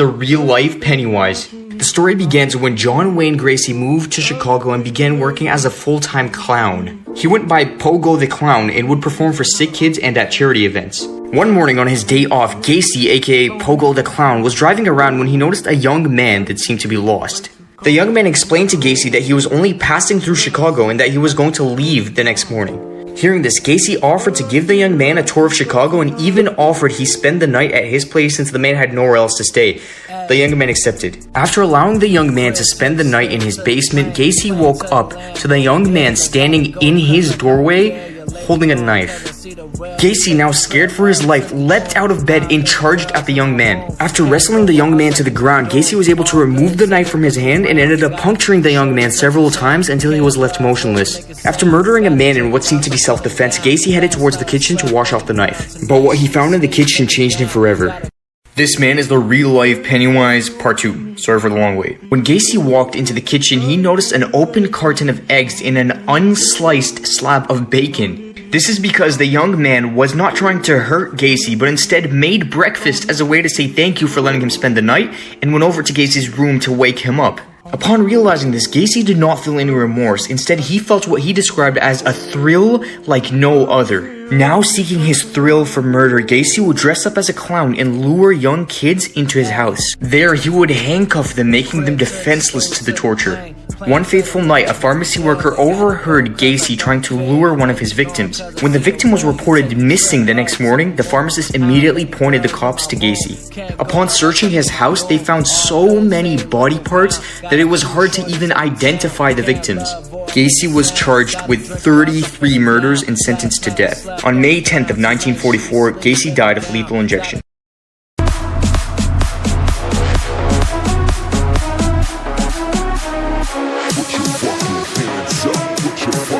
the real-life Pennywise. The story begins when John Wayne Gacy moved to Chicago and began working as a full-time clown. He went by Pogo the Clown and would perform for sick kids and at charity events. One morning on his day off, Gacy, aka Pogo the Clown, was driving around when he noticed a young man that seemed to be lost. The young man explained to Gacy that he was only passing through Chicago and that he was going to leave the next morning. Hearing this, Gacy offered to give the young man a tour of Chicago and even offered he spend the night at his place since the man had nowhere else to stay. The young man accepted. After allowing the young man to spend the night in his basement, Gacy woke up to the young man standing in his doorway holding a knife. Gacy, now scared for his life, leapt out of bed and charged at the young man. After wrestling the young man to the ground, Gacy was able to remove the knife from his hand and ended up puncturing the young man several times until he was left motionless. After murdering a man in what seemed to be self-defense, Gacy headed towards the kitchen to wash off the knife. But what he found in the kitchen changed him forever. This man is the real-life Pennywise Part 2. Sorry for the long wait. When Gacy walked into the kitchen, he noticed an open carton of eggs and an unsliced slab of bacon. This is because the young man was not trying to hurt Gacy, but instead made breakfast as a way to say thank you for letting him spend the night, and went over to Gacy's room to wake him up. Upon realizing this, Gacy did not feel any remorse. Instead, he felt what he described as a thrill like no other. Now seeking his thrill for murder, Gacy would dress up as a clown and lure young kids into his house. There, he would handcuff them, making them defenseless to the torture. One fateful night, a pharmacy worker overheard Gacy trying to lure one of his victims. When the victim was reported missing the next morning, the pharmacist immediately pointed the cops to Gacy. Upon searching his house, they found so many body parts that it was hard to even identify the victims. Gacy was charged with 33 murders and sentenced to death. On May 10th of 1944, Gacy died of lethal injection.